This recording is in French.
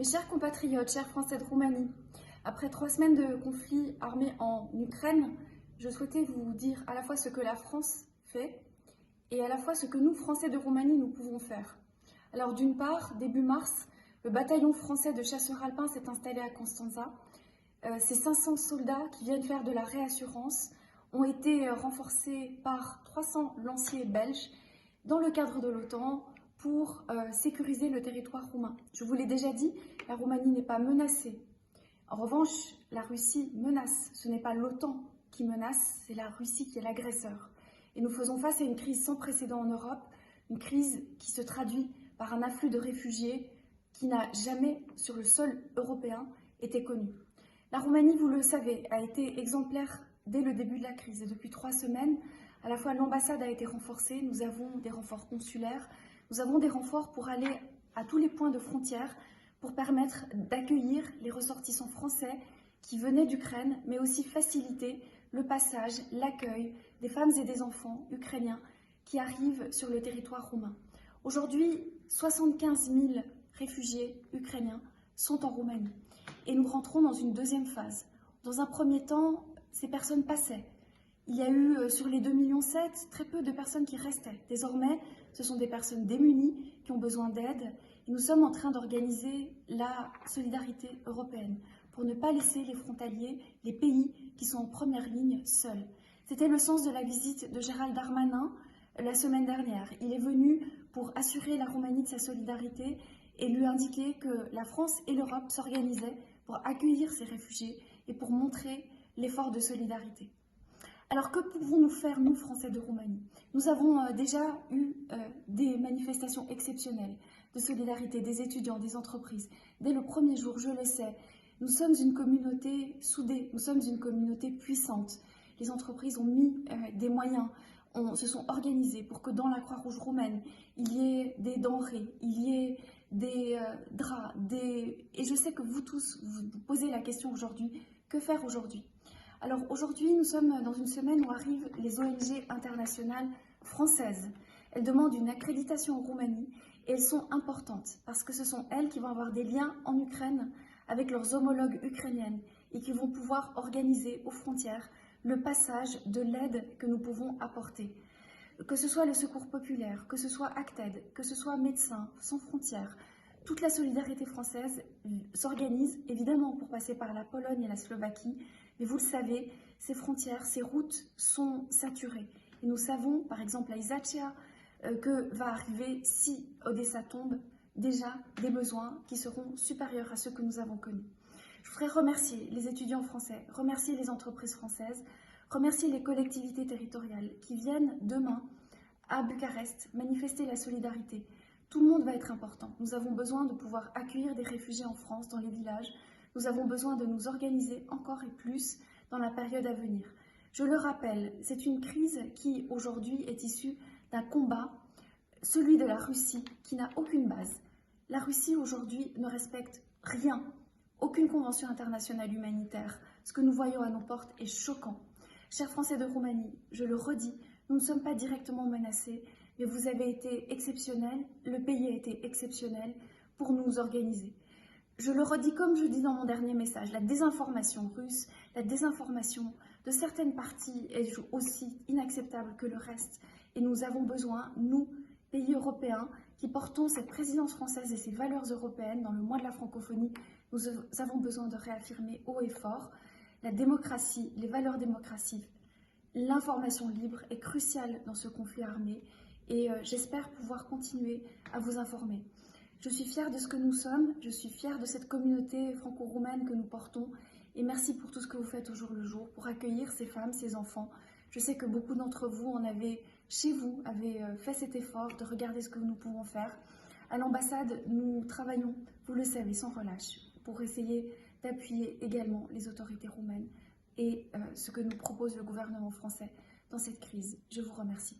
Mes chers compatriotes, chers Français de Roumanie, après 3 semaines de conflit armé en Ukraine, je souhaitais vous dire à la fois ce que la France fait et à la fois ce que nous, Français de Roumanie, nous pouvons faire. Alors d'une part, début mars, le bataillon français de chasseurs alpins s'est installé à Constanța. Ces 500 soldats qui viennent faire de la réassurance ont été renforcés par 300 lanciers belges dans le cadre de l'OTAN pour sécuriser le territoire roumain. Je vous l'ai déjà dit, la Roumanie n'est pas menacée. En revanche, la Russie menace. Ce n'est pas l'OTAN qui menace, c'est la Russie qui est l'agresseur. Et nous faisons face à une crise sans précédent en Europe, une crise qui se traduit par un afflux de réfugiés qui n'a jamais, sur le sol européen, été connu. La Roumanie, vous le savez, a été exemplaire dès le début de la crise. Et depuis 3 semaines, à la fois l'ambassade a été renforcée, nous avons des renforts consulaires, nous avons des renforts pour aller à tous les points de frontière, pour permettre d'accueillir les ressortissants français qui venaient d'Ukraine, mais aussi faciliter le passage, l'accueil des femmes et des enfants ukrainiens qui arrivent sur le territoire roumain. Aujourd'hui, 75 000 réfugiés ukrainiens sont en Roumanie et nous rentrons dans une deuxième phase. Dans un premier temps, ces personnes passaient. Il y a eu sur les 2,7 millions très peu de personnes qui restaient. Désormais, ce sont des personnes démunies qui ont besoin d'aide et nous sommes en train d'organiser la solidarité européenne pour ne pas laisser les frontaliers, les pays qui sont en première ligne seuls. C'était le sens de la visite de Gérald Darmanin la semaine dernière. Il est venu pour assurer la Roumanie de sa solidarité et lui indiquer que la France et l'Europe s'organisaient pour accueillir ces réfugiés et pour montrer l'effort de solidarité. Alors que pouvons-nous faire, nous, Français de Roumanie? Nous avons déjà eu des manifestations exceptionnelles de solidarité des étudiants, des entreprises. Dès le premier jour, je le sais, nous sommes une communauté soudée, nous sommes une communauté puissante. Les entreprises ont mis des moyens, se sont organisées pour que dans la Croix-Rouge roumaine, il y ait des denrées, il y ait des draps, et je sais que vous tous, vous posez la question aujourd'hui, que faire aujourd'hui? Alors aujourd'hui, nous sommes dans une semaine où arrivent les ONG internationales françaises. Elles demandent une accréditation en Roumanie et elles sont importantes parce que ce sont elles qui vont avoir des liens en Ukraine avec leurs homologues ukrainiennes et qui vont pouvoir organiser aux frontières le passage de l'aide que nous pouvons apporter. Que ce soit le Secours populaire, que ce soit Acted, que ce soit Médecins sans frontières, toute la solidarité française s'organise évidemment pour passer par la Pologne et la Slovaquie, mais vous le savez, ces frontières, ces routes sont saturées. Et nous savons, par exemple à Izacea, que va arriver, si Odessa tombe, déjà des besoins qui seront supérieurs à ceux que nous avons connus. Je voudrais remercier les étudiants français, remercier les entreprises françaises, remercier les collectivités territoriales qui viennent demain à Bucarest manifester la solidarité. Tout le monde va être important. Nous avons besoin de pouvoir accueillir des réfugiés en France, dans les villages. Nous avons besoin de nous organiser encore et plus dans la période à venir. Je le rappelle, c'est une crise qui aujourd'hui est issue d'un combat, celui de la Russie, qui n'a aucune base. La Russie aujourd'hui ne respecte rien, aucune convention internationale humanitaire. Ce que nous voyons à nos portes est choquant. Chers Français de Roumanie, je le redis, nous ne sommes pas directement menacés, mais vous avez été exceptionnels, le pays a été exceptionnel pour nous organiser. Je le redis comme je dis dans mon dernier message, la désinformation russe, la désinformation de certaines parties est aussi inacceptable que le reste. Et nous avons besoin, nous, pays européens, qui portons cette présidence française et ces valeurs européennes dans le mois de la francophonie, nous avons besoin de réaffirmer haut et fort la démocratie, les valeurs démocratiques. L'information libre est cruciale dans ce conflit armé et j'espère pouvoir continuer à vous informer. Je suis fière de ce que nous sommes, je suis fière de cette communauté franco-roumaine que nous portons et merci pour tout ce que vous faites au jour le jour pour accueillir ces femmes, ces enfants. Je sais que beaucoup d'entre vous en avez, chez vous, avez fait cet effort de regarder ce que nous pouvons faire. À l'ambassade, nous travaillons, vous le savez, sans relâche pour essayer d'appuyer également les autorités roumaines et ce que nous propose le gouvernement français dans cette crise. Je vous remercie.